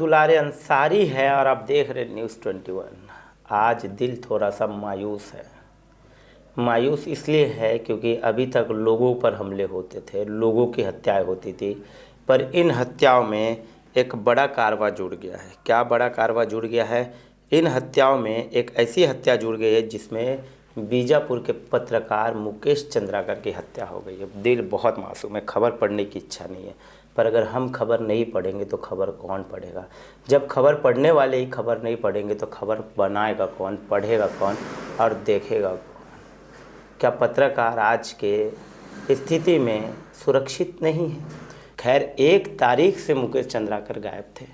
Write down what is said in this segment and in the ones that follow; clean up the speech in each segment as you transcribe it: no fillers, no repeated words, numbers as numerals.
दुलारे अंसारी है और आप देख रहे न्यूज़ 21। आज दिल थोड़ा सा मायूस है। मायूस इसलिए है क्योंकि अभी तक लोगों पर हमले होते थे, लोगों की हत्याएं होती थी, पर इन हत्याओं में एक बड़ा कारवा जुड़ गया है। क्या बड़ा कारवा जुड़ गया है? इन हत्याओं में एक ऐसी हत्या जुड़ गई है जिसमें बीजापुर के पत्रकार मुकेश चंद्राकर की हत्या हो गई है। दिल बहुत मासूम है, खबर पढ़ने की इच्छा नहीं है, पर अगर हम खबर नहीं पढ़ेंगे तो खबर कौन पढ़ेगा? जब खबर पढ़ने वाले ही खबर नहीं पढ़ेंगे तो खबर बनाएगा कौन, पढ़ेगा कौन और देखेगा कौन? क्या पत्रकार आज के स्थिति में सुरक्षित नहीं है? खैर, 1 तारीख से मुकेश चंद्राकर गायब थे।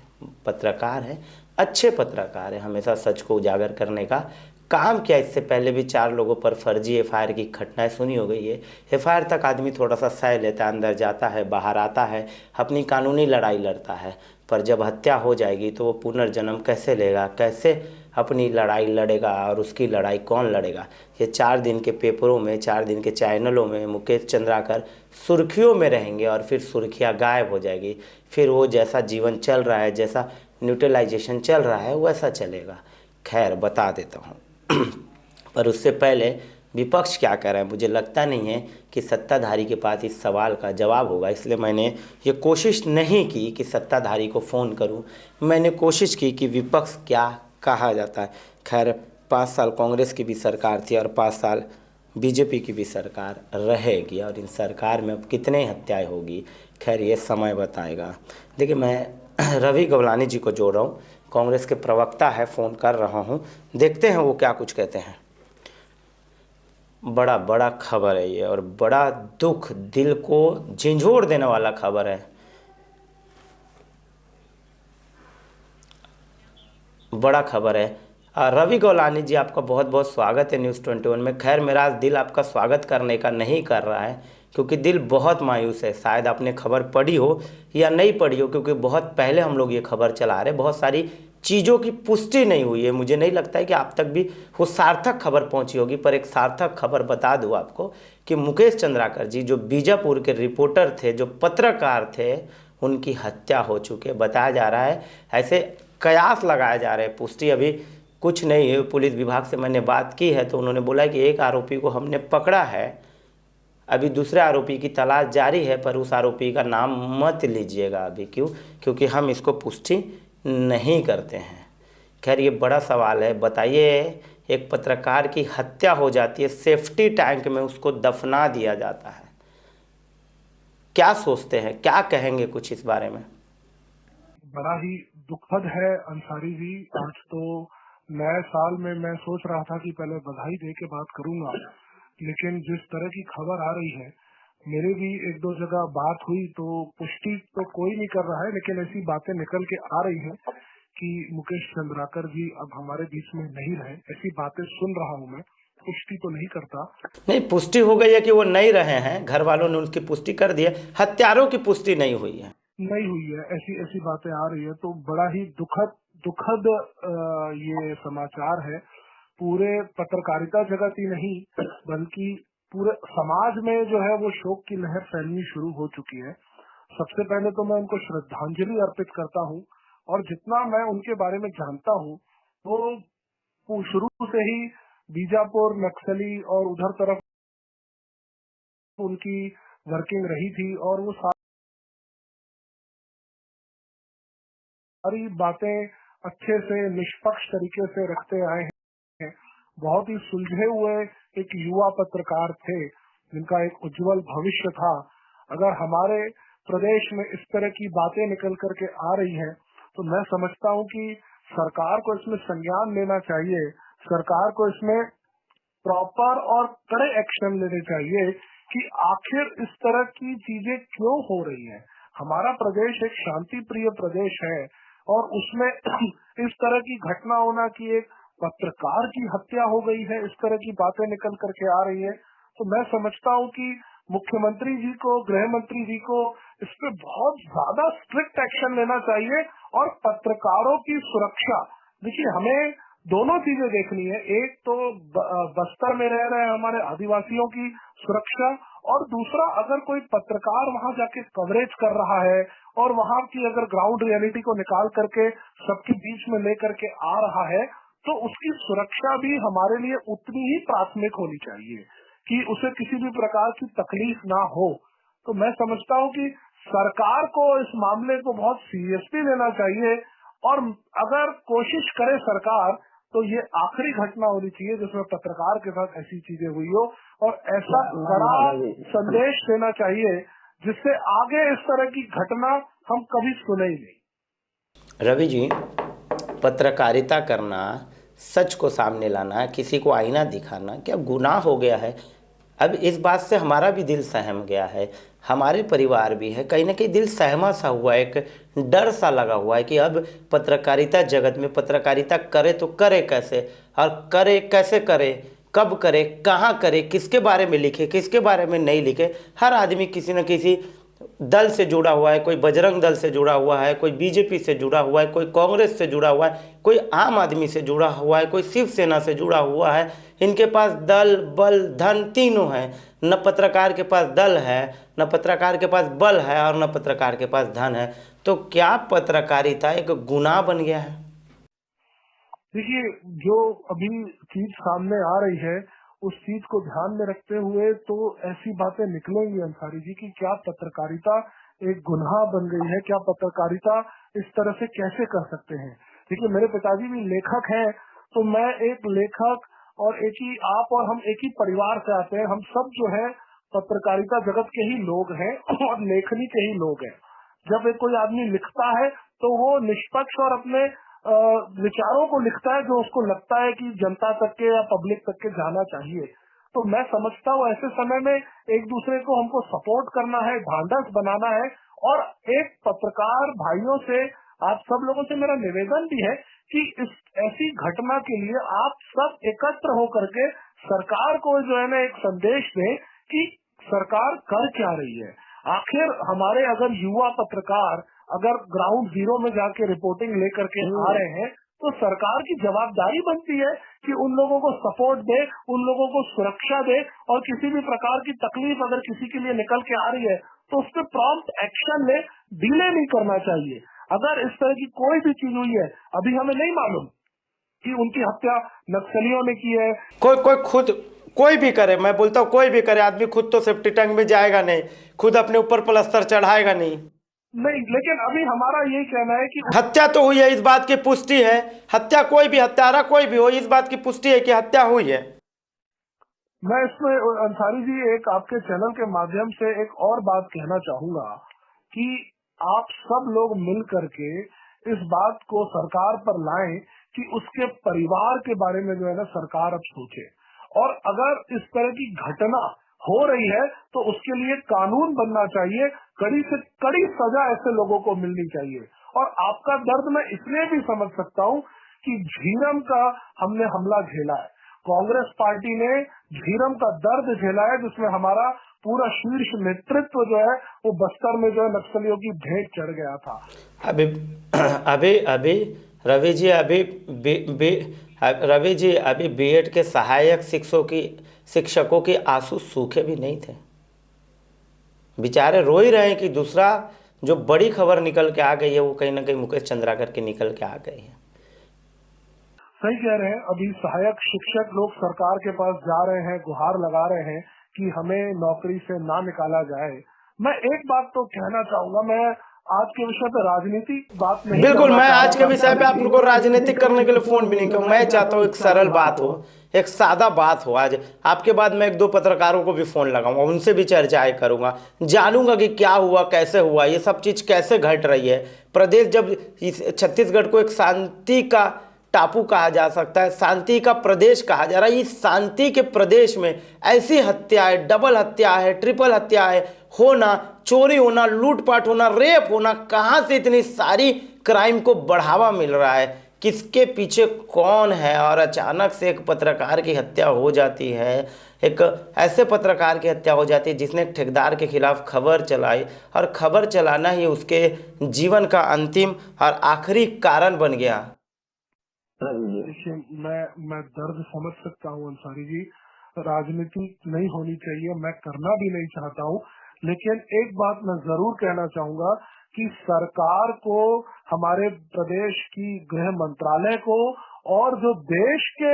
पत्रकार है, अच्छे पत्रकार है, हमेशा सच को उजागर करने का काम किया। इससे पहले भी 4 लोगों पर फर्जी एफआईआर की घटनाएं सुनी हो गई है। एफआईआर तक आदमी थोड़ा सा सह लेता है, अंदर जाता है, बाहर आता है, अपनी कानूनी लड़ाई लड़ता है, पर जब हत्या हो जाएगी तो वो पुनर्जन्म कैसे लेगा, कैसे अपनी लड़ाई लड़ेगा और उसकी लड़ाई कौन लड़ेगा? ये 4 दिन के पेपरों में, 4 दिन के चैनलों में मुकेश चंद्राकर सुर्खियों में रहेंगे और फिर सुर्खियाँ गायब हो जाएगी। फिर वो जैसा जीवन चल रहा है, जैसा न्यूट्रलाइजेशन चल रहा है, वैसा चलेगा। खैर, बता देता हूँ पर उससे पहले विपक्ष क्या कर रहा है? मुझे लगता नहीं है कि सत्ताधारी के पास इस सवाल का जवाब होगा, इसलिए मैंने ये कोशिश नहीं की कि सत्ताधारी को फ़ोन करूं। मैंने कोशिश की कि विपक्ष क्या कहा जाता है। खैर, 5 साल कांग्रेस की भी सरकार थी और 5 साल बीजेपी की भी सरकार रहेगी, और इन सरकार में अब कितने हत्याएं होगी, खैर ये समय बताएगा। देखिए, मैं रवि गवलानी जी को जोड़ रहा हूँ, कांग्रेस के प्रवक्ता है, फ़ोन कर रहा हूँ, देखते हैं वो क्या कुछ कहते हैं। बड़ा बड़ा खबर है ये, और बड़ा दुख, दिल को झंझोड़ देने वाला खबर है। बड़ा खबर है। रवि गौलानी जी, आपका बहुत बहुत स्वागत है न्यूज़ 21 में। खैर, मेरा आज दिल आपका स्वागत करने का नहीं कर रहा है क्योंकि दिल बहुत मायूस है। शायद आपने खबर पढ़ी हो या नहीं पढ़ी हो, क्योंकि बहुत पहले हम लोग ये खबर चला रहे, बहुत सारी चीज़ों की पुष्टि नहीं हुई है। मुझे नहीं लगता है कि आप तक भी वो सार्थक खबर पहुंची होगी, पर एक सार्थक खबर बता दूं आपको कि मुकेश चंद्राकर जी, जो बीजापुर के रिपोर्टर थे, जो पत्रकार थे, उनकी हत्या हो चुकी है, बताया जा रहा है। ऐसे कयास लगाए जा रहे हैं, पुष्टि अभी कुछ नहीं है। पुलिस विभाग से मैंने बात की है तो उन्होंने बोला कि एक आरोपी को हमने पकड़ा है, अभी दूसरे आरोपी की तलाश जारी है, पर उस आरोपी का नाम मत लीजिएगा अभी। क्यों? क्योंकि हम इसको पुष्टि नहीं करते हैं। खैर, ये बड़ा सवाल है। बताइए, एक पत्रकार की हत्या हो जाती है, सेफ्टी टैंक में उसको दफना दिया जाता है, क्या सोचते हैं, क्या कहेंगे कुछ इस बारे में? बड़ा ही दुखद है अंसारी जी। आज तो नए साल में मैं सोच रहा था कि पहले बधाई दे के बात करूंगा, लेकिन जिस तरह की खबर आ रही है, मेरे भी 1-2 जगह बात हुई तो पुष्टि तो कोई नहीं कर रहा है, लेकिन ऐसी बातें निकल के आ रही हैं कि मुकेश चंद्राकर जी अब हमारे बीच में नहीं रहे। ऐसी बातें सुन रहा हूं मैं, पुष्टि तो नहीं करता। नहीं, पुष्टि हो गई है कि वो नहीं रहे हैं, घर वालों ने उसकी पुष्टि कर दी है, हत्यारों की पुष्टि नहीं हुई है। नहीं हुई है, ऐसी ऐसी बातें आ रही है, तो बड़ा ही दुखद दुखद ये समाचार है। पूरे पत्रकारिता जगत ही नहीं बल्कि पूरे समाज में जो है वो शोक की लहर फैलनी शुरू हो चुकी है। सबसे पहले तो मैं उनको श्रद्धांजलि अर्पित करता हूँ, और जितना मैं उनके बारे में जानता हूँ वो शुरू से ही बीजापुर नक्सली और उधर तरफ उनकी वर्किंग रही थी, और वो सारी बातें अच्छे से निष्पक्ष तरीके से रखते आए हैं। बहुत ही सुलझे हुए एक युवा पत्रकार थे जिनका एक उज्जवल भविष्य था। अगर हमारे प्रदेश में इस तरह की बातें निकल करके आ रही हैं तो मैं समझता हूं कि सरकार को इसमें संज्ञान लेना चाहिए। सरकार को इसमें प्रॉपर और कड़े एक्शन लेने चाहिए कि आखिर इस तरह की चीजें क्यों हो रही हैं। हमारा प्रदेश एक शांति प्रिय प्रदेश है, और उसमें इस तरह की घटना होना कि एक पत्रकार की हत्या हो गई है, इस तरह की बातें निकल करके आ रही है, तो मैं समझता हूँ कि मुख्यमंत्री जी को, गृह मंत्री जी को इस पे बहुत ज्यादा स्ट्रिक्ट एक्शन लेना चाहिए। और पत्रकारों की सुरक्षा, देखिए, हमें दोनों चीजें देखनी है। एक तो बस्तर में रह रहे हमारे आदिवासियों की सुरक्षा, और दूसरा अगर कोई पत्रकार वहां जाके कवरेज कर रहा है और वहां की अगर ग्राउंड रियलिटी को निकाल करके सबके बीच में लेकर के आ रहा है, तो उसकी सुरक्षा भी हमारे लिए उतनी ही प्राथमिक होनी चाहिए कि उसे किसी भी प्रकार की तकलीफ ना हो। तो मैं समझता हूँ कि सरकार को इस मामले को बहुत सीरियसली लेना चाहिए, और अगर कोशिश करे सरकार तो ये आखिरी घटना होनी चाहिए जिसमें पत्रकार के साथ ऐसी चीजें हुई हो, और ऐसा बड़ा संदेश देना चाहिए जिससे आगे इस तरह की घटना हम कभी सुने ही नहीं। रवि जी, पत्रकारिता करना, सच को सामने लाना, किसी को आईना दिखाना क्या गुनाह हो गया है? अब इस बात से हमारा भी दिल सहम गया है, हमारे परिवार भी है, कहीं ना कहीं दिल सहमा सा हुआ है, एक डर सा लगा हुआ है कि अब पत्रकारिता जगत में पत्रकारिता करे तो करे कैसे, और करे कैसे करे, कब करे, कहाँ करे, किसके बारे में लिखे, किसके बारे में नहीं लिखे। हर आदमी किसी न किसी दल से जुड़ा हुआ है, कोई बजरंग दल से जुड़ा हुआ है, कोई बीजेपी से जुड़ा हुआ है, कोई कांग्रेस से जुड़ा हुआ है, कोई आम आदमी से जुड़ा हुआ है, कोई शिवसेना से जुड़ा हुआ है। इनके पास दल, बल, धन तीनों हैं। न पत्रकार के पास दल है, न पत्रकार के पास बल है, और न पत्रकार के पास धन है। तो क्या पत्रकारिता एक गुनाह बन गया है? देखिए, जो अभी चीज सामने आ रही है उस चीज को ध्यान में रखते हुए तो ऐसी बातें निकलेंगी अंसारी जी की क्या पत्रकारिता एक गुनाह बन गई है, क्या पत्रकारिता इस तरह से कैसे कर सकते हैं। देखिए, मेरे पिताजी भी लेखक हैं, तो मैं एक लेखक और एक ही आप और हम एक ही परिवार से आते हैं। हम सब जो है पत्रकारिता जगत के ही लोग हैं और लेखनी के ही लोग हैं। जब एक कोई आदमी लिखता है तो वो निष्पक्ष और अपने विचारों को लिखता है जो उसको लगता है कि जनता तक के या पब्लिक तक के जाना चाहिए। तो मैं समझता हूँ ऐसे समय में एक दूसरे को हमको सपोर्ट करना है, ढांढस बनाना है। और एक पत्रकार भाइयों से, आप सब लोगों से मेरा निवेदन भी है कि इस ऐसी घटना के लिए आप सब एकत्र होकर के सरकार को जो है ना एक संदेश दें कि सरकार कर क्या रही है। आखिर हमारे अगर युवा पत्रकार अगर ग्राउंड जीरो में जाके रिपोर्टिंग लेकर के आ रहे हैं तो सरकार की जवाबदारी बनती है कि उन लोगों को सपोर्ट दे, उन लोगों को सुरक्षा दे, और किसी भी प्रकार की तकलीफ अगर किसी के लिए निकल के आ रही है तो उस पर प्रॉम्प्ट एक्शन ले, डिले नहीं करना चाहिए। अगर इस तरह की कोई भी चीज हुई है, अभी हमें नहीं मालूम कि उनकी हत्या नक्सलियों ने की है। कोई भी करे, मैं बोलता हूँ कोई भी करे, आदमी खुद तो सेफ्टी टैंक में जाएगा नहीं, खुद अपने ऊपर प्लास्टर चढ़ाएगा नहीं, लेकिन अभी हमारा यही कहना है कि हत्या तो हुई है, इस बात की पुष्टि है। हत्या कोई भी, हत्यारा कोई भी हो, इस बात की पुष्टि है कि हत्या हुई है। मैं इसमें अंसारी जी एक आपके चैनल के माध्यम से एक और बात कहना चाहूंगा कि आप सब लोग मिल करके इस बात को सरकार पर लाएं कि उसके परिवार के बारे में जो है ना सरकार अब सोचे, और अगर इस तरह की घटना हो रही है तो उसके लिए कानून बनना चाहिए, कड़ी से कड़ी सजा ऐसे लोगों को मिलनी चाहिए। और आपका दर्द मैं इसलिए भी समझ सकता हूँ कि झीरम का हमने हमला झेला है, कांग्रेस पार्टी ने झीरम का दर्द झेला है, जिसमें हमारा पूरा शीर्ष नेतृत्व जो है वो बस्तर में जो है नक्सलियों की भेंट चढ़ गया था। अभी रवि जी, अभी बीएड के सहायक शिक्षकों के आंसू सूखे भी नहीं थे, बेचारे रो ही रहे हैं कि दूसरा जो बड़ी खबर निकल के आ गई है वो कहीं ना कहीं मुकेश चंद्राकर की निकल के आ गई है। सही कह रहे हैं, अभी सहायक शिक्षक लोग सरकार के पास जा रहे हैं, गुहार लगा रहे हैं कि हमें नौकरी से ना निकाला जाए। मैं एक बात तो कहना चाहूंगा, मैं आज के विषय पे राजनीति बात नहीं, बिल्कुल, मैं आज के विषय पे आप लोगों को राजनीतिक करने के लिए फोन भी नहीं करूँ। मैं चाहता हूँ एक सरल बात हो, एक सादा बात हो। आज आपके बाद मैं एक दो पत्रकारों को भी फोन लगाऊंगा, उनसे भी चर्चाएं करूंगा, जानूंगा कि क्या हुआ, कैसे हुआ, ये सब चीज कैसे घट रही है। प्रदेश, जब छत्तीसगढ़ को एक शांति का टापू कहा जा सकता है, शांति का प्रदेश कहा जा रहा है, इस शांति के प्रदेश में ऐसी हत्याएं, डबल हत्या है, ट्रिपल हत्या है होना, चोरी होना, लूटपाट होना, रेप होना, कहां से इतनी सारी क्राइम को बढ़ावा मिल रहा है, किसके पीछे कौन है? और अचानक से एक पत्रकार की हत्या हो जाती है, एक ऐसे पत्रकार की हत्या हो जाती है जिसने एक ठेकेदार के खिलाफ खबर चलाई, और खबर चलाना ही उसके जीवन का अंतिम और आखिरी कारण बन गया। रवि जी। देखिए, मैं दर्द समझ सकता हूँ अंसारी जी। राजनीति नहीं होनी चाहिए, मैं करना भी नहीं चाहता हूँ, लेकिन एक बात मैं जरूर कहना चाहूंगा कि सरकार को, हमारे प्रदेश की गृह मंत्रालय को और जो देश के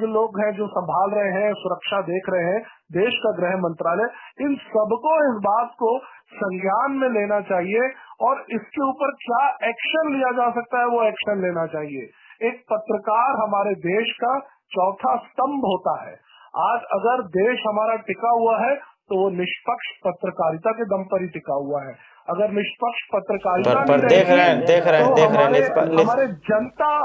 जो लोग हैं जो संभाल रहे हैं, सुरक्षा देख रहे हैं, देश का गृह मंत्रालय, इन सबको इस बात को संज्ञान में लेना चाहिए और इसके ऊपर क्या एक्शन लिया जा सकता है वो एक्शन लेना चाहिए। एक पत्रकार हमारे देश का चौथा स्तंभ होता है। आज अगर देश हमारा टिका हुआ है तो वो निष्पक्ष पत्रकारिता के दम पर ही टिका हुआ है। अगर निष्पक्ष पत्रकारिता नहीं पर रहेगी देख रहे तो हैं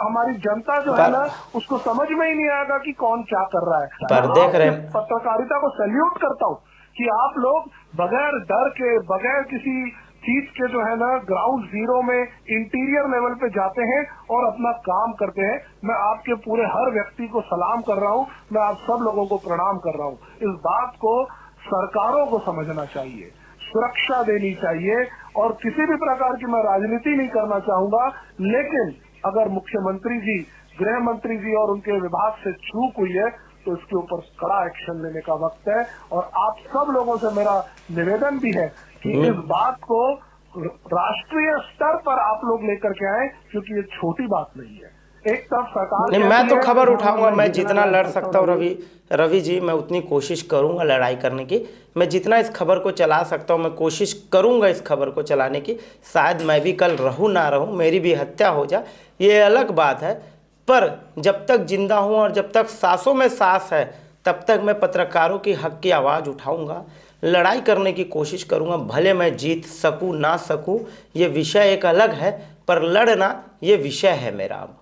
हमारी जनता जो है पर ना, उसको समझ में ही नहीं आएगा कि कौन क्या कर रहा है। मैं पर देख रहे आपके हैं पत्रकारिता को सैल्यूट करता हूँ कि आप लोग बगैर डर के, बगैर किसी चीज के जो है ना, ग्राउंड जीरो में इंटीरियर लेवल पे जाते हैं और अपना काम करते हैं। मैं आपके पूरे हर व्यक्ति को सलाम कर रहा हूँ, मैं आप सब लोगों को प्रणाम कर रहा हूँ। इस बात को सरकारों को समझना चाहिए, सुरक्षा देनी चाहिए। और किसी भी प्रकार की मैं राजनीति नहीं करना चाहूंगा, लेकिन अगर मुख्यमंत्री जी, गृह मंत्री जी और उनके विभाग से चूक हुई है तो इसके ऊपर कड़ा एक्शन लेने का वक्त है। और आप सब लोगों से मेरा निवेदन भी है कि इस बात को राष्ट्रीय स्तर पर आप लोग लेकर के आए, क्योंकि ये छोटी बात नहीं है। एक तरफ सरकार नहीं, मैं कहती तो है खबर उठाऊंगा, मैं जितना जितना लड़ लड़ सकता हूँ सकता हूँ रवि। रवि जी, मैं उतनी कोशिश करूंगा लड़ाई करने की। मैं जितना इस खबर को चला सकता हूँ मैं कोशिश करूंगा इस खबर को चलाने की। शायद मैं भी कल रहूं ना रहूं, मेरी भी हत्या हो जाए, ये अलग बात है। पर जब तक जिंदा हूं और जब तक सांसों में सांस है तब तक मैं पत्रकारों की हक की आवाज़ उठाऊंगा, लड़ाई करने की कोशिश करूंगा। भले मैं जीत सकूं ना सकूं, ये विषय एक अलग है, पर लड़ना ये विषय है मेरा अब।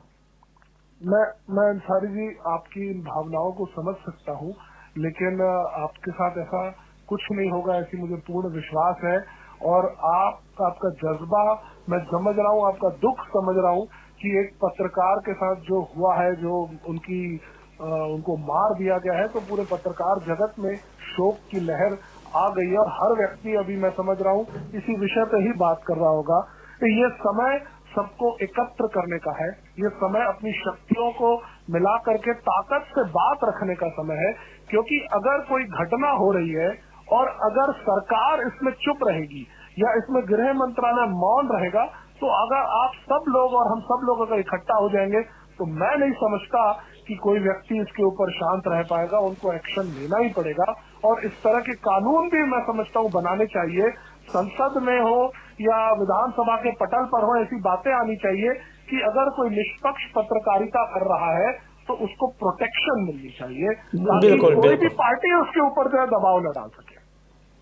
मैं अंसारी जी आपकी इन भावनाओं को समझ सकता हूँ, लेकिन आपके साथ ऐसा कुछ नहीं होगा, ऐसी मुझे पूर्ण विश्वास है। और आपका जज्बा मैं समझ रहा हूँ, आपका दुख समझ रहा हूँ कि एक पत्रकार के साथ जो हुआ है, जो उनको मार दिया गया है, तो पूरे पत्रकार जगत में शोक की लहर आ गई है और हर व्यक्ति, अभी मैं समझ रहा हूँ, इसी विषय पे ही बात कर रहा होगा। तो ये समय सबको एकत्र करने का है, ये समय अपनी शक्तियों को मिला करके ताकत से बात रखने का समय है। क्योंकि अगर कोई घटना हो रही है और अगर सरकार इसमें चुप रहेगी या इसमें गृह मंत्रालय मौन रहेगा, तो अगर आप सब लोग और हम सब लोग अगर इकट्ठा हो जाएंगे तो मैं नहीं समझता कि कोई व्यक्ति इसके ऊपर शांत रह पाएगा। उनको एक्शन लेना ही पड़ेगा और इस तरह के कानून भी मैं समझता हूँ बनाने चाहिए, संसद में हो या विधानसभा के पटल पर हो। ऐसी बातें आनी चाहिए कि अगर कोई निष्पक्ष पत्रकारिता कर रहा है तो उसको प्रोटेक्शन मिलनी चाहिए, ताकि बिल्कुल कोई भी बिल्कुल पार्टी उसके ऊपर जो है दबाव न डाल सके।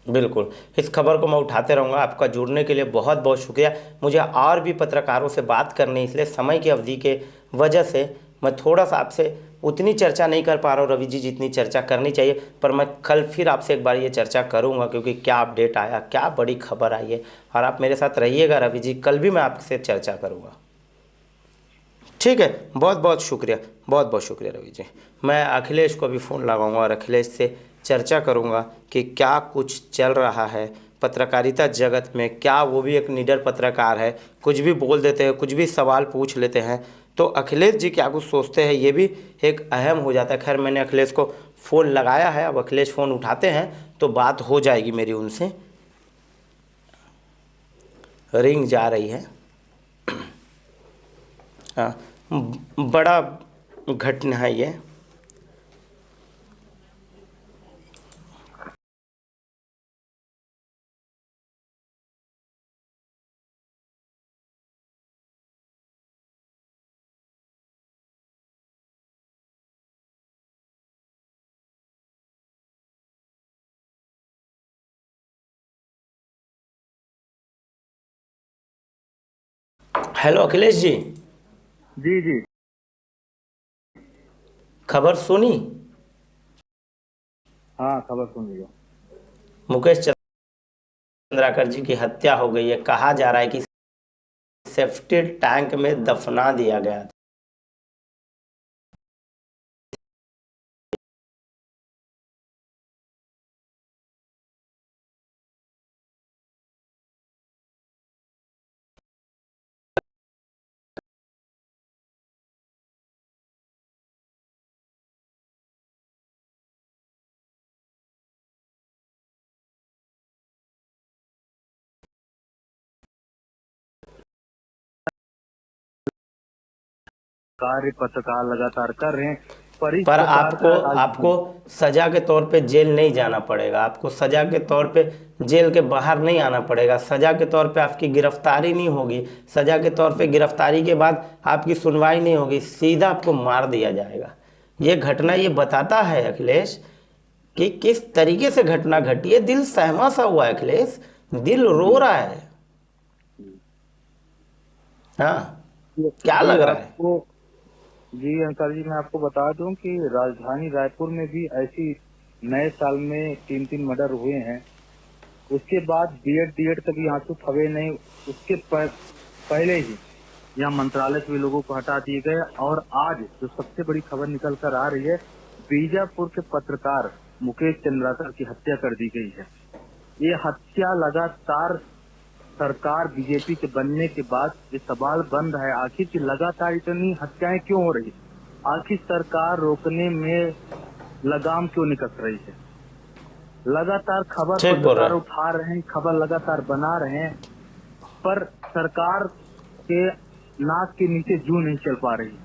बिल्कुल, इस खबर को मैं उठाते रहूँगा। आपका जुड़ने के लिए बहुत बहुत शुक्रिया। मुझे और भी पत्रकारों से बात करनी, इसलिए समय की अवधि के वजह से मैं थोड़ा सा आपसे उतनी चर्चा नहीं कर पा रहा हूँ रवि जी, जितनी चर्चा करनी चाहिए। पर मैं कल फिर आपसे एक बार ये चर्चा करूँगा, क्योंकि क्या अपडेट आया, क्या बड़ी खबर आई है। और आप मेरे साथ रहिएगा रवि जी, कल भी मैं आपसे चर्चा करूँगा। ठीक है, बहुत बहुत शुक्रिया, बहुत बहुत शुक्रिया रवि जी। मैं अखिलेश को भी फ़ोन लगाऊंगा और अखिलेश से चर्चा करूंगा कि क्या कुछ चल रहा है पत्रकारिता जगत में। क्या वो भी एक निडर पत्रकार है, कुछ भी बोल देते हैं, कुछ भी सवाल पूछ लेते हैं, तो अखिलेश जी क्या कुछ सोचते हैं, ये भी एक अहम हो जाता है। खैर, मैंने अखिलेश को फ़ोन लगाया है, अब अखिलेश फ़ोन उठाते हैं तो बात हो जाएगी मेरी उनसे। रिंग जा रही है। हाँ, बड़ा घटना है ये। हेलो अखिलेश जी, जी जी। खबर सुनी? हाँ, खबर सुन लिया। मुकेश चंद्राकर जी की हत्या हो गई है। कहा जा रहा है कि सेफ्टी टैंक में दफना दिया गया था। कार्य पत्रकार लगातार कर रहे हैं, पर इस पर प्रकार आपको का आपको सजा के तौर पे जेल नहीं जाना पड़ेगा, आपको सजा के तौर पे जेल के बाहर नहीं आना पड़ेगा, सजा के तौर पे आपकी गिरफ्तारी नहीं होगी, सजा के तौर पे गिरफ्तारी के बाद आपकी सुनवाई नहीं होगी, सीधा आपको मार दिया जाएगा। ये घटना ये बताता है अखिलेश कि किस तरीके से घटना घटी है। दिल सहमा सा हुआ है अखिलेश, दिल रो रहा है। हाँ, क्या जी लग रहा है? आपको जी अंकल जी, मैं आपको बता दूं कि राजधानी रायपुर में भी ऐसी नए साल में 3 मर्डर हुए हैं। उसके बाद डीएड कभी आंसू थवे नहीं, उसके पहले ही यहाँ मंत्रालय से भी लोगों को हटा दिए गए। और आज जो सबसे बड़ी खबर निकल कर आ रही है, बीजापुर के पत्रकार मुकेश चंद्राकर की हत्या कर दी गई है। ये हत्या लगातार सरकार बीजेपी के बनने के बाद ये सवाल बन रहा है, आखिर की लगातार इतनी हत्याएं क्यों हो रही, आखिर सरकार रोकने में लगाम क्यों नहीं कस रही है। लगातार खबर ठीक बोल रहा पत्रकार है। उठा रहे हैं, खबर लगातार बना रहे हैं, पर सरकार के नाक के नीचे जू नहीं चल पा रही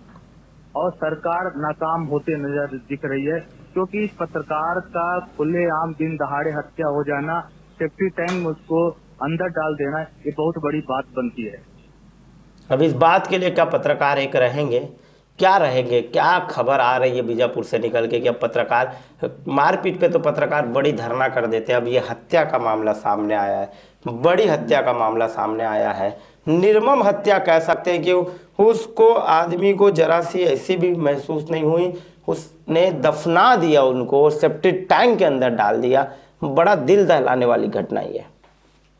और सरकार नाकाम होते नजर दिख रही है, क्योंकि इस पत्रकार का खुलेआम दिन दहाड़े हत्या हो जाना, सेफ्टी टैंक में उसको अंदर डाल देना, ये बहुत बड़ी बात बनती है। अब इस बात के लिए क्या पत्रकार एक रहेंगे, क्या रहेंगे? क्या खबर आ रही है बीजापुर से निकल के कि अब पत्रकार मारपीट पे तो पत्रकार बड़ी धरना कर देते हैं। अब ये हत्या का मामला सामने आया है, बड़ी हत्या का मामला सामने आया है, निर्मम हत्या कह सकते हैं कि उसको आदमी को जरा सी ऐसी भी महसूस नहीं हुई, उसने दफना दिया उनको और सेप्टिक टैंक के अंदर डाल दिया। बड़ा दिल दहलाने वाली घटना ये है।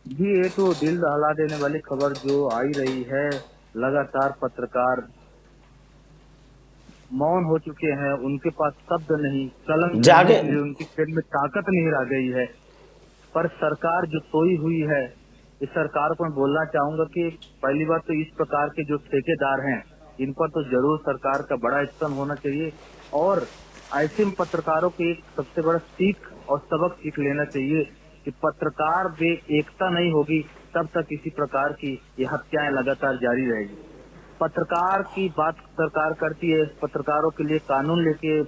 जी ये तो दिल दहला देने वाली खबर जो आई रही है, लगातार पत्रकार मौन हो चुके हैं, उनके पास शब्द नहीं, कलम जागे चलने के लिए उनकी पेट में ताकत नहीं रह गई है। पर सरकार जो सोई हुई है, इस सरकार को मैं बोलना चाहूंगा कि पहली बात तो इस प्रकार के जो ठेकेदार हैं, इन पर तो जरूर सरकार का बड़ा एक्शन होना चाहिए और ऐसे पत्रकारों को एक सबसे बड़ा सीख और सबक सीख लेना चाहिए कि पत्रकार में एकता नहीं होगी तब तक किसी प्रकार की ये हत्याएं लगातार जारी रहेगी। पत्रकार की बात सरकार करती है, पत्रकारों के लिए कानून लेके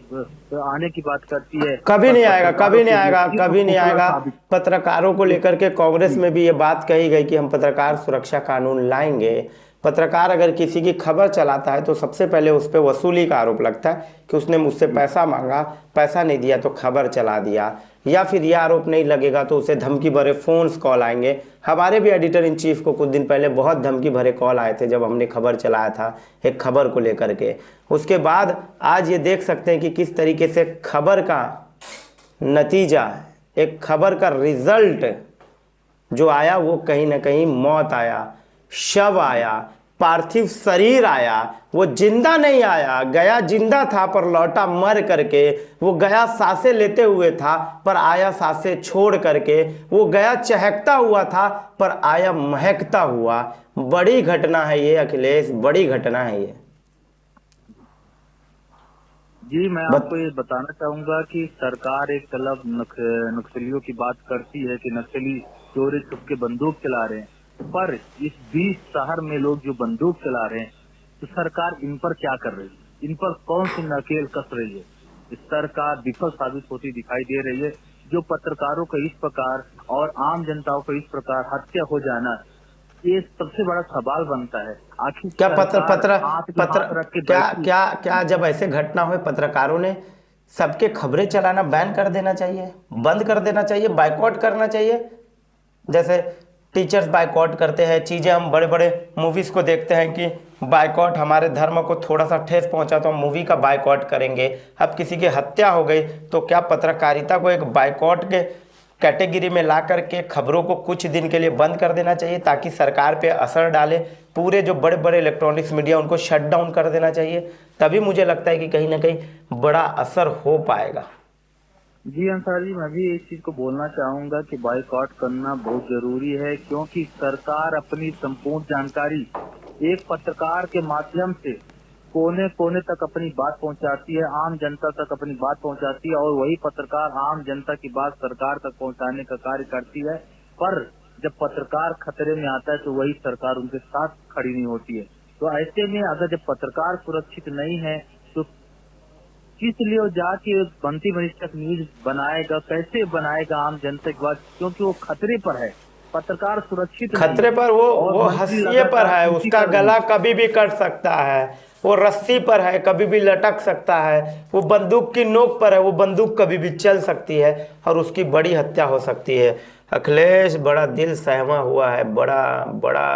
आने की बात करती है, कभी पर नहीं आएगा, पत्रकारों कभी नहीं के आएगा, व्यक्तित्व कभी नहीं खोखला आएगा। साबित। पत्रकारों को लेकर के कांग्रेस में भी ये बात कही गई कि हम पत्रकार सुरक्षा कानून लाएंगे। पत्रकार अगर किसी की खबर चलाता है तो सबसे पहले उस पर वसूली का आरोप लगता है कि उसने मुझसे पैसा मांगा, पैसा नहीं दिया तो खबर चला दिया, या फिर यह आरोप नहीं लगेगा तो उसे धमकी भरे फोन्स कॉल आएंगे। हमारे भी एडिटर इन चीफ को कुछ दिन पहले बहुत धमकी भरे कॉल आए थे जब हमने खबर चलाया था एक खबर को लेकर के। उसके बाद आज ये देख सकते हैं कि किस तरीके से खबर का नतीजा, एक खबर का रिजल्ट जो आया वो कहीं ना कहीं मौत आया, शव आया, पार्थिव शरीर आया। वो जिंदा नहीं आया, गया जिंदा था पर लौटा मर करके। वो गया सांसें लेते हुए था पर आया सांसें छोड़ करके। वो गया चहकता हुआ था पर आया महकता हुआ। बड़ी घटना है ये अखिलेश, बड़ी घटना है ये। जी मैं आपको ये बताना चाहूंगा कि सरकार एक तरफ नक्सलियों की बात करती है कि नक्सली चोरी छुपके बंदूक चला रहे हैं, पर इस 20 शहर में लोग जो बंदूक चला रहे हैं, तो सरकार इन पर क्या कर रही है, इन पर कौन सी नकेल कस रही है। इस सरकार विफल साबित होती दिखाई दे रही है। जो पत्रकारों का इस प्रकार और आम जनताओं का इस प्रकार हत्या हो जाना, ये सबसे बड़ा सवाल बनता है। आखिर क्या हाथ पे हाथ रख के क्या बैठी। क्या क्या जब ऐसे घटना हुए पत्रकारों ने सबके खबरें चलाना बैन कर देना चाहिए, बंद कर देना चाहिए, बायकॉट करना चाहिए। जैसे टीचर्स बायकॉट करते हैं, चीज़ें हम बड़े बड़े मूवीज़ को देखते हैं कि बायकॉट, हमारे धर्म को थोड़ा सा ठेस पहुंचा तो हम मूवी का बायकॉट करेंगे। अब किसी की हत्या हो गई तो क्या पत्रकारिता को एक बायकॉट के कैटेगरी में ला करके खबरों को कुछ दिन के लिए बंद कर देना चाहिए ताकि सरकार पे असर डाले। पूरे जो बड़े बड़े इलेक्ट्रॉनिक्स मीडिया उनको शट डाउन कर देना चाहिए, तभी मुझे लगता है कि कहीं ना कहीं बड़ा असर हो पाएगा। जी अंसार जी, मैं भी इस चीज को बोलना चाहूंगा कि बाइकआउट करना बहुत जरूरी है, क्योंकि सरकार अपनी संपूर्ण जानकारी एक पत्रकार के माध्यम से कोने कोने तक अपनी बात पहुंचाती है, आम जनता तक अपनी बात पहुंचाती है, और वही पत्रकार आम जनता की बात सरकार तक पहुंचाने का कार्य करती है। पर जब पत्रकार खतरे में आता है तो वही सरकार उनके साथ खड़ी नहीं होती है। तो ऐसे में अगर जब पत्रकार सुरक्षित नहीं है तो किस लिए वो जाके बंटी बनिष्ठक न्यूज बनाएगा, कैसे बनाएगा आम जनता के बाद, क्योंकि वो खतरे पर है। पत्रकार सुरक्षित नहीं खतरे है पर और वो मंत्री हंसिए पर लगातार है, ड्यूटी उसका कर रहे गला हैं। कभी भी कट सकता है, वो रस्सी पर है, कभी भी लटक सकता है, वो बंदूक की नोक पर है, वो बंदूक कभी भी चल सकती है और उसकी बड़ी हत्या हो सकती है। अखिलेश, बड़ा दिल सहमा हुआ है, बड़ा बड़ा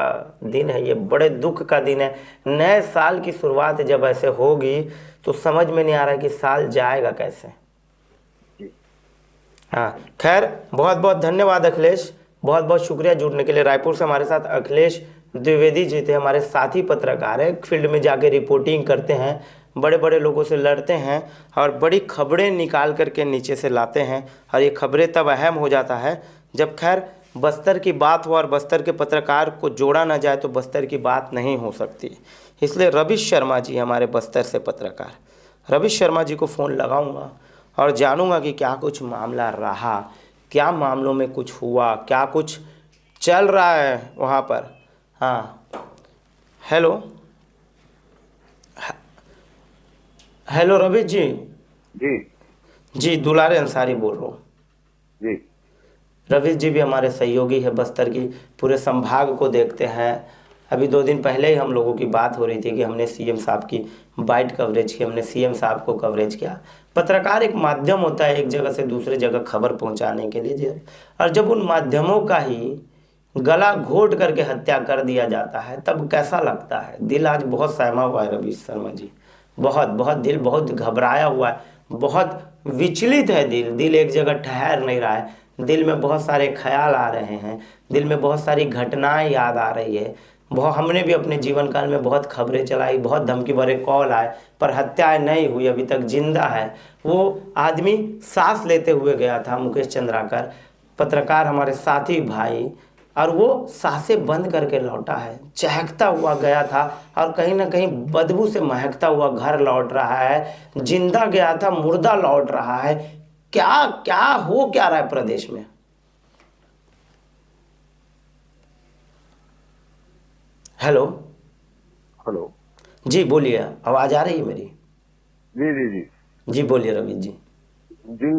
दिन है ये, बड़े दुख का दिन है। नए साल की शुरुआत जब ऐसे होगी तो समझ में नहीं आ रहा है कि साल जाएगा कैसे। हाँ, खैर बहुत बहुत धन्यवाद अखिलेश, बहुत बहुत शुक्रिया जुड़ने के लिए। रायपुर से हमारे साथ अखिलेश द्विवेदी जी थे, हमारे साथी पत्रकार है, फील्ड में जाके रिपोर्टिंग करते हैं, बड़े बड़े लोगों से लड़ते हैं और बड़ी खबरें निकाल करके नीचे से लाते हैं। और ये खबरें तब अहम हो जाता है जब खैर बस्तर की बात हो और बस्तर के पत्रकार को जोड़ा ना जाए तो बस्तर की बात नहीं हो सकती। इसलिए रविश शर्मा जी हमारे बस्तर से पत्रकार, रविश शर्मा जी को फ़ोन लगाऊंगा और जानूंगा कि क्या कुछ मामला रहा, क्या मामलों में कुछ हुआ, क्या कुछ चल रहा है वहाँ पर। हाँ, हेलो हेलो रवि जी। जी जी, दुलारे अंसारी बोल रहा हूँ। जी रवि जी भी हमारे सहयोगी है, बस्तर की पूरे संभाग को देखते हैं। अभी 2 दिन पहले ही हम लोगों की बात हो रही थी कि हमने सीएम साहब की बाइट कवरेज की, हमने सीएम साहब को कवरेज किया। पत्रकार एक माध्यम होता है एक जगह से दूसरे जगह खबर पहुंचाने के लिए, और जब उन माध्यमों का ही गला घोट करके हत्या कर दिया जाता है तब कैसा लगता है। दिल आज बहुत सहमा हुआ है रवि शर्मा जी, बहुत बहुत दिल बहुत घबराया हुआ है, बहुत विचलित है दिल। दिल एक जगह ठहर नहीं रहा है, दिल में बहुत सारे ख्याल आ रहे हैं, दिल में बहुत सारी घटनाएं याद आ रही है। बहुत हमने भी अपने जीवन काल में बहुत खबरें चलाई, बहुत धमकी भरे कॉल आए, पर हत्याएं नहीं हुई, अभी तक जिंदा है। वो आदमी सांस लेते हुए गया था, मुकेश चंद्राकर पत्रकार, हमारे साथी भाई, और वो सांसें बंद करके लौटा है, चहकता हुआ गया था और कहीं ना कहीं बदबू से महकता हुआ घर लौट रहा है। जिंदा गया था, मुर्दा लौट रहा है। क्या क्या हो क्या रहा है प्रदेश में। हेलो हेलो जी, बोलिए, आवाज आ रही है मेरी। जी जी जी जी बोलिए रवि जी। जी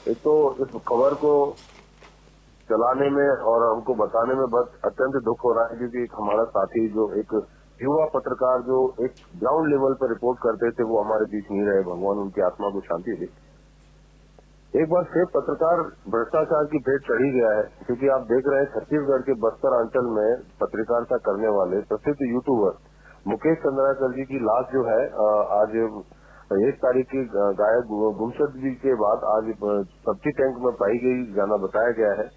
एक तो इस खबर को चलाने में और हमको बताने में बस अत्यंत दुख हो रहा है, क्योंकि एक हमारा साथी जो एक युवा पत्रकार जो एक ग्राउंड लेवल पर रिपोर्ट करते थे वो हमारे बीच नहीं रहे। भगवान उनकी आत्मा को शांति दे। एक बार फिर पत्रकार भ्रष्टाचार की भेंट चढ़ी गया है, क्योंकि आप देख रहे हैं छत्तीसगढ़ के बस्तर अंचल में पत्रकारिता करने वाले प्रसिद्ध यूट्यूबर मुकेश चंद्राकर जी की लाश जो है आज 1 तारीख की गायब गुमशुदगी के बाद आज सब्जी टैंक में पाई गई जाना बताया गया है।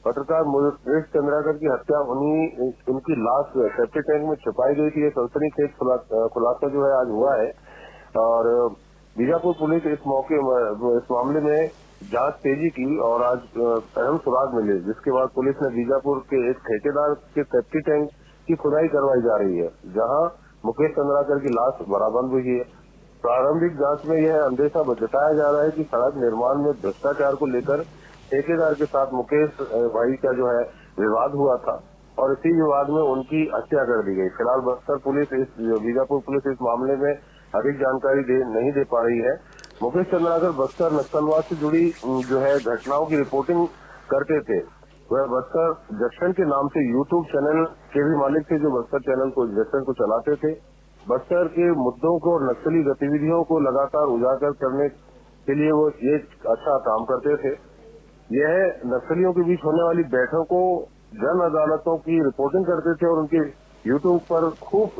पत्रकार मुकेश चंद्राकर की हत्या उनकी लाश सेप्टी टैंक में छुपाई गई थी। ये सनसनीखेज खुलासा जो है आज हुआ है और बीजापुर पुलिस इस मामले में जांच तेजी की और आज अहम सुराग मिले, जिसके बाद पुलिस ने बीजापुर के एक ठेकेदार के सेप्टी टैंक की खुदाई करवाई जा रही है, जहां मुकेश चंद्राकर की लाश बरामद हुई है। प्रारंभिक जांच में यह अंदेशा जताया जा रहा है कि सड़क निर्माण में भ्रष्टाचार को लेकर ठेकेदार के साथ मुकेश भाई का जो है विवाद हुआ था और इसी विवाद में उनकी हत्या कर दी गई। फिलहाल बीजापुर पुलिस इस मामले में अधिक जानकारी नहीं दे पा रही है। मुकेश चंद्राकर बस्तर नक्सलवाद से जुड़ी जो है घटनाओं की रिपोर्टिंग करते थे। वह बस्तर जंक्शन के नाम से यूट्यूब चैनल के भी मालिक थे, जो बस्तर चैनल को जंक्शन को चलाते थे। बस्तर के मुद्दों को और नक्सली गतिविधियों को लगातार उजागर करने के लिए वो ये अच्छा काम करते थे। यह नक्सलियों के बीच होने वाली बैठकों, जन अदालतों की रिपोर्टिंग करते थे और उनके यूट्यूब पर खूब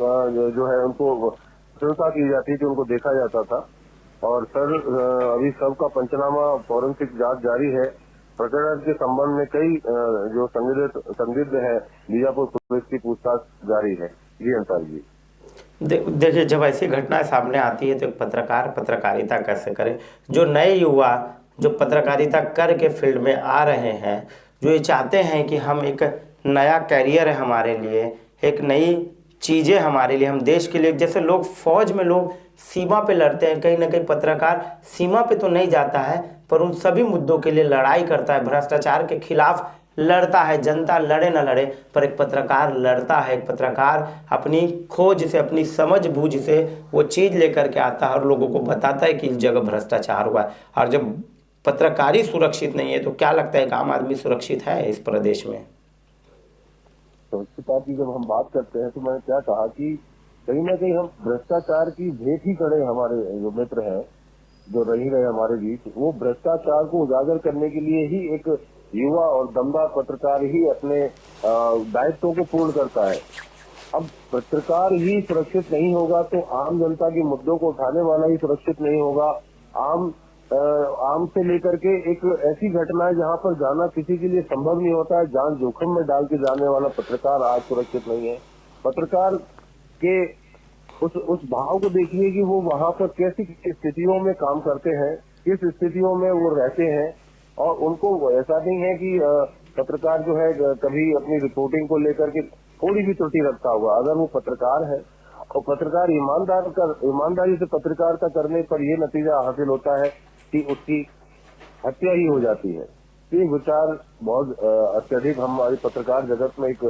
जो है उनको प्रशंसा की जाती थी, उनको देखा जाता था। और सर अभी सबका पंचनामा फॉरेंसिक जांच जारी है। प्रकरण के संबंध में कई जो संदिग्ध है बीजापुर पुलिस की पूछताछ जारी है। जी अंसारी जी। देखिए, जब ऐसी घटनाएं सामने आती है तो पत्रकार पत्रकारिता कैसे करें। जो नए युवा जो पत्रकारिता करके फील्ड में आ रहे हैं, जो ये चाहते हैं कि हम एक नया कैरियर है हमारे लिए, एक नई चीज़ें हमारे लिए, हम देश के लिए, जैसे लोग फौज में लोग सीमा पे लड़ते हैं, कहीं ना कहीं पत्रकार सीमा पे तो नहीं जाता है पर उन सभी मुद्दों के लिए लड़ाई करता है, भ्रष्टाचार के खिलाफ लड़ता है, जनता लड़े ना लड़े पर एक पत्रकार लड़ता है। एक पत्रकार अपनी खोज से, अपनी समझ बूझ से वो चीज़ लेकर के आता है और लोगों को बताता है कि इस जगह भ्रष्टाचार हुआ है। और जब पत्रकारी सुरक्षित नहीं है तो क्या लगता है कि आम आदमी सुरक्षित है इस प्रदेश में? सुरक्षिता की जब हम बात करते हैं तो मैंने क्या कहा कि कहीं ना कहीं हम भ्रष्टाचार की भेंट ही करे। हमारे जो मित्र हैं जो रही रहे हमारे बीच, वो भ्रष्टाचार को उजागर करने के लिए ही एक युवा और दमदार पत्रकार ही अपने दायित्वों को पूर्ण करता है। अब पत्रकार ही सुरक्षित नहीं होगा तो आम जनता के मुद्दों को उठाने वाला ही सुरक्षित नहीं होगा। आम से लेकर के एक ऐसी घटना है जहां पर जाना किसी के लिए संभव नहीं होता है, जान जोखिम में डाल के जाने वाला पत्रकार आज सुरक्षित नहीं है। पत्रकार के उस भाव को देखिए कि वो वहां पर कैसी स्थितियों में काम करते हैं, किस स्थितियों में वो रहते हैं। और उनको ऐसा नहीं है कि पत्रकार जो है कभी अपनी रिपोर्टिंग को लेकर के थोड़ी भी त्रुटि रखता होगा। अगर वो पत्रकार है और पत्रकार ईमानदारी से पत्रकारिता करने पर ये नतीजा हासिल होता है कि उसकी हत्या ही हो जाती है। ये विचार बहुत अत्यधिक हमारी पत्रकार जगत में एक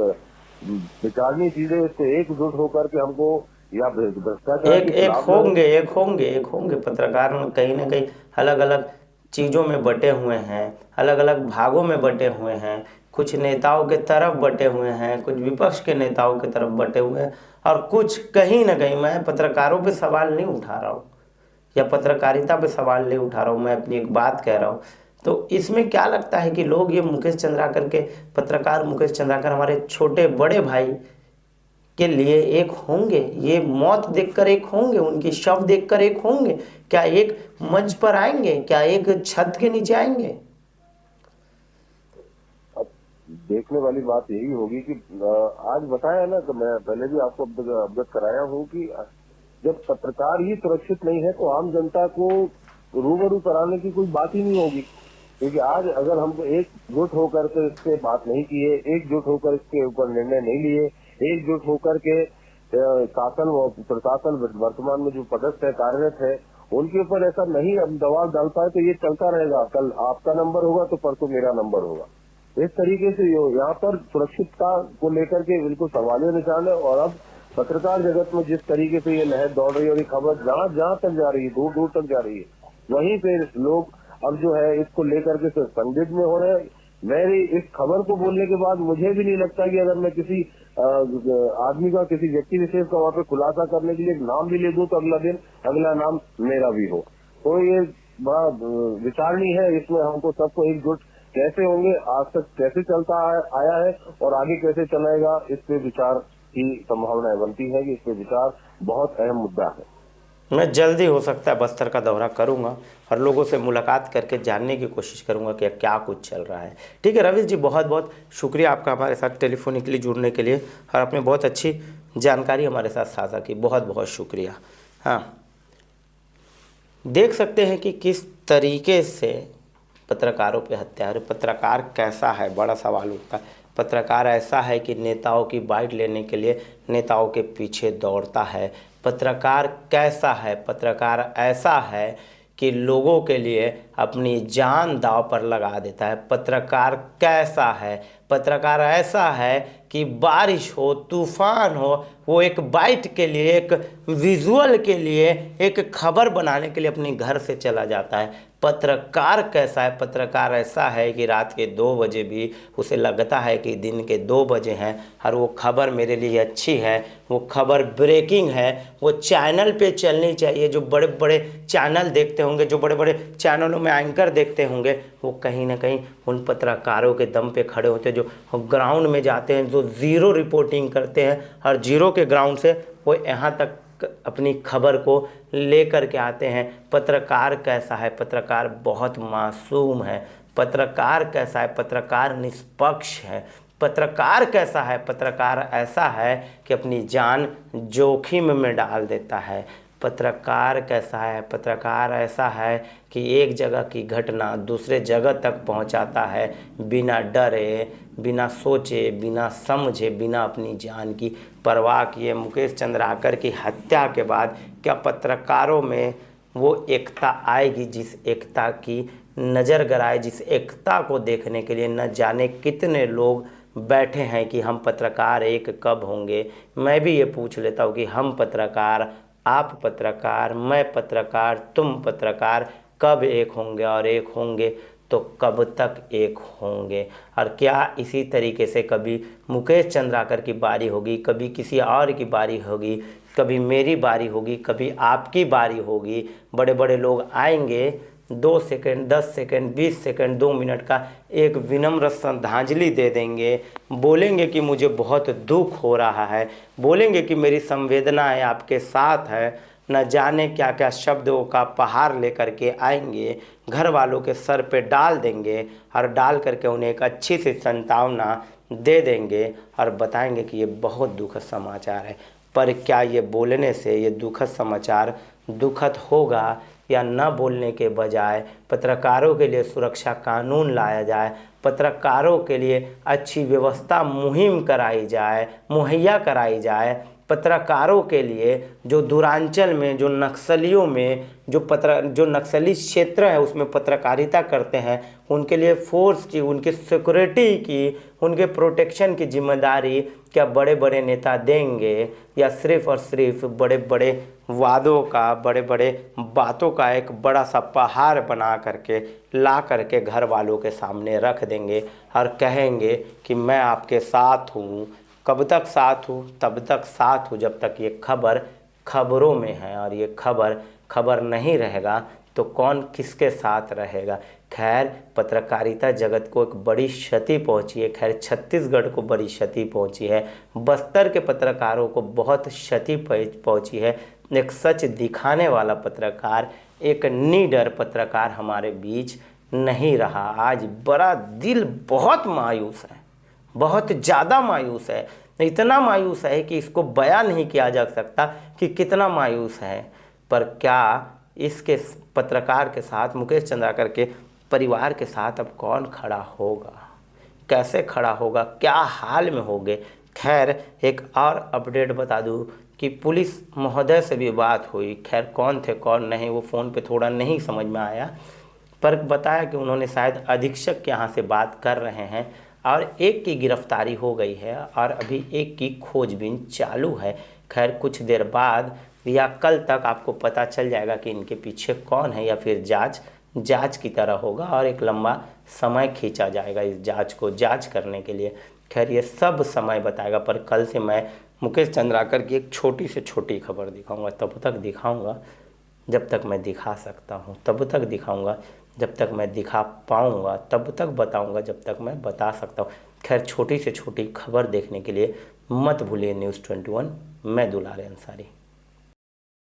विचारणीय चीज है। इसको एकजुट होकर के हमको या भ्रष्टाचार एक होंगे पत्रकार में कहीं ना कहीं अलग अलग चीज़ों में बटे हुए हैं, अलग अलग भागों में बटे हुए हैं। कुछ नेताओं के तरफ बटे हुए हैं, कुछ विपक्ष के नेताओं के तरफ बटे हुए हैं, और कुछ कहीं ना कहीं, मैं पत्रकारों पे सवाल नहीं उठा रहा हूँ या पत्रकारिता पे सवाल नहीं उठा रहा हूँ, मैं अपनी एक बात कह रहा हूँ। तो इसमें क्या लगता है कि लोग ये मुकेश चंद्राकर के, पत्रकार मुकेश चंद्राकर हमारे छोटे बड़े भाई के लिए एक होंगे? ये मौत देखकर एक होंगे, उनकी शव देखकर एक होंगे? क्या एक मंच पर आएंगे? क्या एक छत के नीचे आएंगे? अब देखने वाली बात यही होगी कि आज बताया ना, तो मैं पहले भी आपको अवगत कराया हूँ कि जब पत्रकार ही सुरक्षित नहीं है तो आम जनता को रूबरू कराने की कोई बात ही नहीं होगी। क्योंकि आज अगर हम एकजुट होकर के इस पे बात नहीं किए, एकजुट होकर इसके ऊपर निर्णय नहीं लिए, एकजुट होकर के शासन व प्रशासन वर्तमान में जो पदस्थ है, कार्यरत है, उनके ऊपर ऐसा नहीं अब दबाव डाल पाए तो ये चलता रहेगा। कल आपका नंबर होगा तो परसों मेरा नंबर होगा। इस तरीके से यहाँ पर सुरक्षितता को लेकर के बिल्कुल सवालिया निशान है। और अब पत्रकार जगत में जिस तरीके से ये लहर दौड़ रही है और ये खबर जहाँ तक जा रही है, दूर दूर तक जा रही है, वहीं पे लोग अब जो है इसको लेकर के संदिग्ध में हो रहे हैं। मेरी इस खबर को बोलने के बाद मुझे भी नहीं लगता कि अगर मैं किसी आदमी का, किसी व्यक्ति विशेष का वहाँ पे खुलासा करने के लिए एक नाम भी ले दूं तो अगला दिन अगला नाम मेरा भी हो, तो ये बड़ा विचारणीय है। इसमें हमको सबको एकजुट कैसे होंगे, आज तक कैसे चलता आया है और आगे कैसे चलेगा, इस पे विचार की संभावनाएं बनती है कि इस पे विचार बहुत अहम मुद्दा है। मैं जल्दी हो सकता है बस्तर का दौरा करूंगा और लोगों से मुलाकात करके जानने की कोशिश करूंगा कि क्या कुछ चल रहा है। ठीक है रवीश जी, बहुत बहुत शुक्रिया आपका हमारे साथ टेलीफोनिकली जुड़ने के लिए, और आपने बहुत अच्छी जानकारी हमारे साथ साझा की, बहुत बहुत शुक्रिया। हाँ, देख सकते हैं कि किस तरीके से पत्रकारों पे हत्या है। पत्रकार कैसा है, बड़ा सवाल उठता है। पत्रकार ऐसा है कि नेताओं की बाइट लेने के लिए नेताओं के पीछे दौड़ता है। पत्रकार कैसा है? पत्रकार ऐसा है कि लोगों के लिए अपनी जान दांव पर लगा देता है। पत्रकार कैसा है? पत्रकार ऐसा है कि बारिश हो, तूफान हो, वो एक बाइट के लिए, एक विजुअल के लिए, एक खबर बनाने के लिए अपने घर से चला जाता है। पत्रकार कैसा है? पत्रकार ऐसा है कि रात के 2 बजे भी उसे लगता है कि दिन के 2 बजे हैं और वो खबर मेरे लिए अच्छी है, वो खबर ब्रेकिंग है, वो चैनल पे चलनी चाहिए। जो बड़े बड़े चैनल देखते होंगे, जो बड़े बड़े चैनलों में एंकर देखते होंगे, वो कहीं ना कहीं उन पत्रकारों के दम पे खड़े होते हैं जो ग्राउंड में जाते हैं, जो ज़ीरो रिपोर्टिंग करते हैं और जीरो के ग्राउंड से वो यहाँ तक अपनी खबर को लेकर के आते हैं। पत्रकार कैसा है? पत्रकार बहुत मासूम है। पत्रकार कैसा है? पत्रकार निष्पक्ष है। पत्रकार कैसा है? पत्रकार ऐसा है कि अपनी जान जोखिम में डाल देता है। पत्रकार कैसा है? पत्रकार ऐसा है कि एक जगह की घटना दूसरे जगह तक पहुंचाता है, बिना डरे, बिना सोचे, बिना समझे, बिना अपनी जान की परवाह किए। मुकेश चंद्राकर की हत्या के बाद क्या पत्रकारों में वो एकता आएगी जिस एकता की नज़र गड़ाए, जिस एकता को देखने के लिए न जाने कितने लोग बैठे हैं कि हम पत्रकार एक कब होंगे। मैं भी ये पूछ लेता हूँ कि हम पत्रकार, आप पत्रकार, मैं पत्रकार, तुम पत्रकार कब एक होंगे, और एक होंगे तो कब तक एक होंगे। और क्या इसी तरीके से कभी मुकेश चंद्राकर की बारी होगी, कभी किसी और की बारी होगी, कभी मेरी बारी होगी, कभी आपकी बारी होगी। बड़े बड़े लोग आएंगे, 2 सेकंड, 10 सेकंड, 20 सेकंड, 2 मिनट का एक विनम्र श्रद्धांजलि दे देंगे, बोलेंगे कि मुझे बहुत दुख हो रहा है, बोलेंगे कि मेरी संवेदनाएं आपके साथ है। न जाने क्या क्या शब्दों का पहाड़ लेकर के आएंगे, घर वालों के सर पे डाल देंगे और डाल करके उन्हें एक अच्छी सी सांत्वना दे देंगे और बताएंगे कि ये बहुत दुखद समाचार है। पर क्या ये बोलने से ये दुखद समाचार दुखद होगा, या न बोलने के बजाय पत्रकारों के लिए सुरक्षा कानून लाया जाए, पत्रकारों के लिए अच्छी व्यवस्था मुहिम कराई जाए, मुहैया कराई जाए। पत्रकारों के लिए जो दूरांचल में, जो नक्सलियों में, जो नक्सली क्षेत्र है उसमें पत्रकारिता करते हैं, उनके लिए फोर्स की, उनकी सिक्योरिटी की, उनके प्रोटेक्शन की जिम्मेदारी क्या बड़े बड़े नेता देंगे, या सिर्फ़ और सिर्फ बड़े बड़े वादों का, बड़े बड़े बातों का एक बड़ा सा पहाड़ बना करके ला करके घर वालों के सामने रख देंगे और कहेंगे कि मैं आपके साथ हूँ। कब तक साथ हूँ? तब तक साथ हूँ जब तक ये खबर खबरों में है, और ये खबर नहीं रहेगा तो कौन किसके साथ रहेगा। खैर, पत्रकारिता जगत को एक बड़ी क्षति पहुंची है, खैर छत्तीसगढ़ को बड़ी क्षति पहुंची है, बस्तर के पत्रकारों को बहुत क्षति पहुंची है। एक सच दिखाने वाला पत्रकार, एक निडर पत्रकार हमारे बीच नहीं रहा। आज बड़ा दिल बहुत मायूस है, बहुत ज़्यादा मायूस है, इतना मायूस है कि इसको बयान नहीं किया जा सकता कि कितना मायूस है। पर क्या इसके पत्रकार के साथ, मुकेश चंद्राकर के परिवार के साथ अब कौन खड़ा होगा, कैसे खड़ा होगा, क्या हाल में होंगे। खैर, एक और अपडेट बता दूं कि पुलिस महोदय से भी बात हुई। खैर, कौन थे कौन नहीं वो फ़ोन पे थोड़ा नहीं समझ में आया, पर बताया कि उन्होंने शायद अधीक्षक के यहाँ से बात कर रहे हैं और एक की गिरफ्तारी हो गई है और अभी एक की खोजबीन चालू है। खैर, कुछ देर बाद या कल तक आपको पता चल जाएगा कि इनके पीछे कौन है, या फिर जांच की तरह होगा और एक लंबा समय खींचा जाएगा इस जांच करने के लिए। खैर, ये सब समय बताएगा, पर कल से मैं मुकेश चंद्राकर की एक छोटी से छोटी खबर दिखाऊंगा। तब तक दिखाऊंगा जब तक मैं दिखा सकता हूँ, तब तक दिखाऊंगा जब तक मैं दिखा पाऊँगा, तब तक बताऊँगा जब तक मैं बता सकता हूँ। खैर, छोटी से छोटी खबर देखने के लिए मत भूलिए न्यूज़ 21। मैं दुलारे अंसारी।